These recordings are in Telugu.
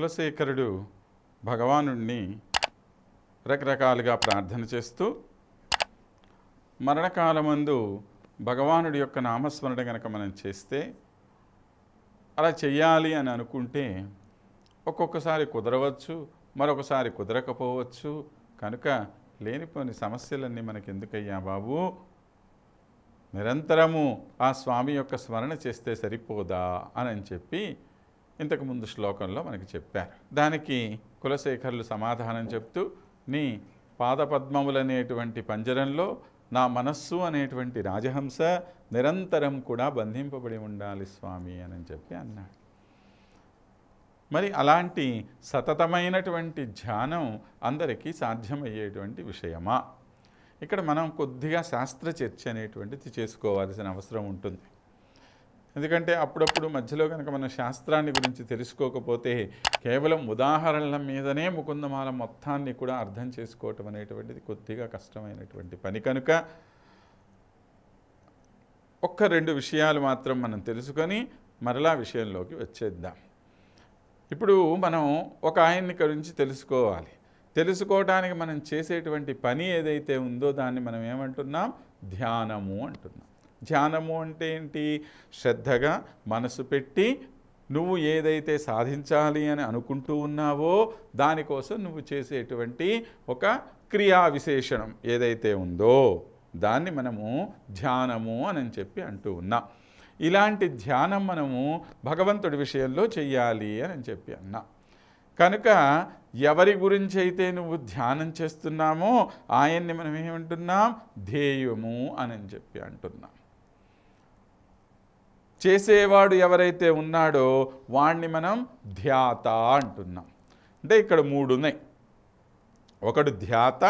కులశేఖరుడు భగవానుణ్ణి రకరకాలుగా ప్రార్థన చేస్తూ మరణకాలమందు భగవానుడి యొక్క నామస్మరణ కనుక మనం చేస్తే అలా చెయ్యాలి అని అనుకుంటే ఒక్కొక్కసారి కుదరవచ్చు, మరొకసారి కుదరకపోవచ్చు. కనుక లేనిపోని సమస్యలన్నీ మనకి ఎందుకయ్యా బాబు, నిరంతరము ఆ స్వామి యొక్క స్మరణ చేస్తే సరిపోదా అని చెప్పి ఇంతకుముందు శ్లోకంలో మనకి చెప్పారు. దానికి కులశేఖరులు సమాధానం చెప్తూ, నీ పాదపద్మములనేటువంటి పంజరంలో నా మనస్సు అనేటువంటి రాజహంస నిరంతరం కూడా బంధింపబడి ఉండాలి స్వామి అని చెప్పి అన్నాడు. మరి అలాంటి సతతమైనటువంటి ధ్యానం అందరికీ సాధ్యమయ్యేటువంటి విషయమా? ఇక్కడ మనం కొద్దిగా శాస్త్ర చర్చ అనేటువంటిది చేసుకోవాల్సిన అవసరం ఉంటుంది. ఎందుకంటే అప్పుడప్పుడు మధ్యలో కనుక మనం శాస్త్రాన్ని గురించి తెలుసుకోకపోతే కేవలం ఉదాహరణల మీదనే ముకుందమాల మొత్తాన్ని కూడా అర్థం చేసుకోవటం అనేటువంటిది కొద్దిగా కష్టమైనటువంటి పని. కనుక ఒక్క రెండు విషయాలు మాత్రం మనం తెలుసుకొని మరలా విషయంలోకి వచ్చేద్దాం. ఇప్పుడు మనం ఒక ఆయన్ని గురించి తెలుసుకోవాలి. తెలుసుకోవడానికి మనం చేసేటువంటి పని ఏదైతే ఉందో దాన్ని మనం ఏమంటున్నాం? ధ్యానము అంటున్నాం. ధ్యానము అంటే ఏంటి? శ్రద్ధగా మనసు పెట్టి నువ్వు ఏదైతే సాధించాలి అని అనుకుంటూ ఉన్నావో దానికోసం నువ్వు చేసేటువంటి ఒక క్రియా విశేషణం ఏదైతే ఉందో దాన్ని మనము ధ్యానము అని చెప్పి అంటూ ఉన్నాం. ఇలాంటి ధ్యానం మనము భగవంతుడి విషయంలో చెయ్యాలి అని చెప్పి అన్నా. కనుక ఎవరి గురించి అయితే నువ్వు ధ్యానం చేస్తున్నామో ఆయన్ని మనం ఏమంటున్నాం? ధ్యేయము అని చెప్పి అంటున్నాం. చేసేవాడు ఎవరైతే ఉన్నాడో వాణ్ణి మనం ధ్యాత అంటున్నాం. అంటే ఇక్కడ మూడు ఉన్నాయి. ఒకడు ధ్యాత,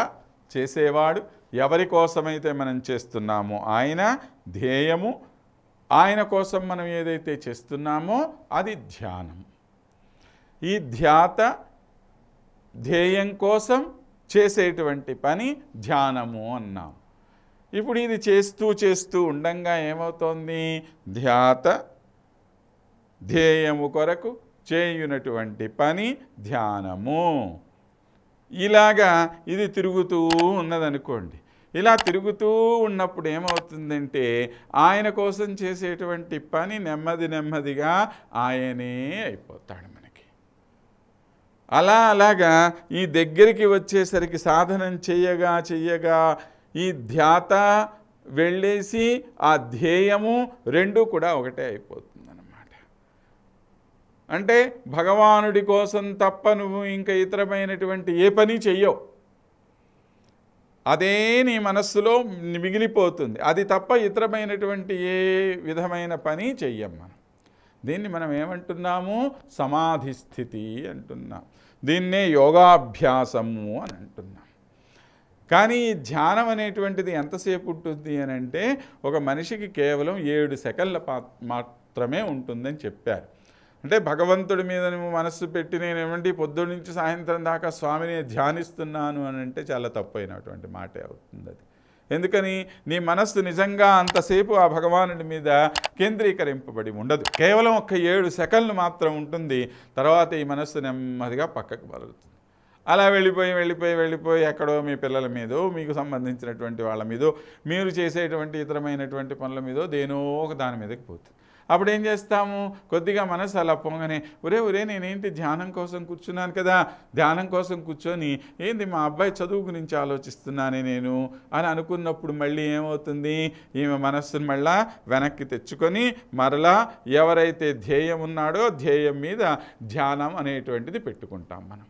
చేసేవాడు, ఎవరి కోసమైతే మనం చేస్తున్నామో ఆయన, ధ్యేయము, ఆయన కోసం మనం ఏదైతే చేస్తున్నామో అది ధ్యానం. ఈ ధ్యాత ధ్యేయం కోసం చేసేటువంటి పని ధ్యానము అన్నాం. ఇప్పుడు ఇది చేస్తూ ఉండంగా ఏమవుతోంది? ధ్యాత ధ్యేయము కొరకు చేయునటువంటి పని ధ్యానము. ఇలాగా ఇది తిరుగుతూ ఉన్నదనుకోండి. ఇలా తిరుగుతూ ఉన్నప్పుడు ఏమవుతుందంటే ఆయన కోసం చేసేటువంటి పని నెమ్మదిగా ఆయనే అయిపోతాడు మనకి. అలాగా ఈ దగ్గరికి వచ్చేసరికి సాధనం చెయ్యగా ఈ ధ్యాత వెళ్ళేసి ఆ ధ్యేయము రెండు కూడా ఒకటే అయిపోతుంది అన్నమాట. అంటే భగవానుడి కోసం తప్ప నువ్వు ఇంకా ఇతరమైనటువంటి ఏ పని చెయ్యవు. అదే నీ మనస్సులో మిగిలిపోతుంది. అది తప్ప ఇతరమైనటువంటి ఏ విధమైన పని చెయ్యం మనం. దీన్ని మనం ఏమంటున్నాము? సమాధి స్థితి అంటున్నాం. దీన్నే యోగాభ్యాసము అని అంటున్నాం. కానీ ఈ ధ్యానం అనేటువంటిది ఎంతసేపు ఉంటుంది అని అంటే ఒక మనిషికి కేవలం 7 సెకన్ల మాత్రమే ఉంటుందని చెప్పారు. అంటే భగవంతుడి మీద నువ్వు మనస్సు పెట్టి నేనేమంటే పొద్దున్న నుంచి సాయంత్రం దాకా స్వామిని ధ్యానిస్తున్నాను అని అంటే చాలా తప్పైనటువంటి మాటే అవుతుంది అది. ఎందుకని? నీ మనస్సు నిజంగా అంతసేపు ఆ భగవానుడి మీద కేంద్రీకరింపబడి ఉండదు. కేవలం ఒక 7 సెకన్లు మాత్రం ఉంటుంది. తర్వాత ఈ మనస్సు నెమ్మదిగా పక్కకు మరుగుతుంది. అలా వెళ్ళిపోయి ఎక్కడో మీ పిల్లల మీదో, మీకు సంబంధించినటువంటి వాళ్ళ మీదో, మీరు చేసేటువంటి ఇతరమైనటువంటి పనుల మీదో దేనో ఒక దాని మీదకి పోతుంది. అప్పుడు ఏం చేస్తాము? కొద్దిగా మనసు అలా పొంగనే ఒరే నేనేంటి ధ్యానం కోసం కూర్చున్నాను కదా, ధ్యానం కోసం కూర్చొని ఏంది మా అబ్బాయి చదువు గురించి ఆలోచిస్తున్నానే నేను అని అనుకున్నప్పుడు మళ్ళీ ఏమవుతుంది? ఈమె మనస్సును మళ్ళా వెనక్కి తెచ్చుకొని మరలా ఎవరైతే ధ్యేయం ఉన్నాడో ధ్యేయం మీద ధ్యానం అనేటువంటిది పెట్టుకుంటాం మనం.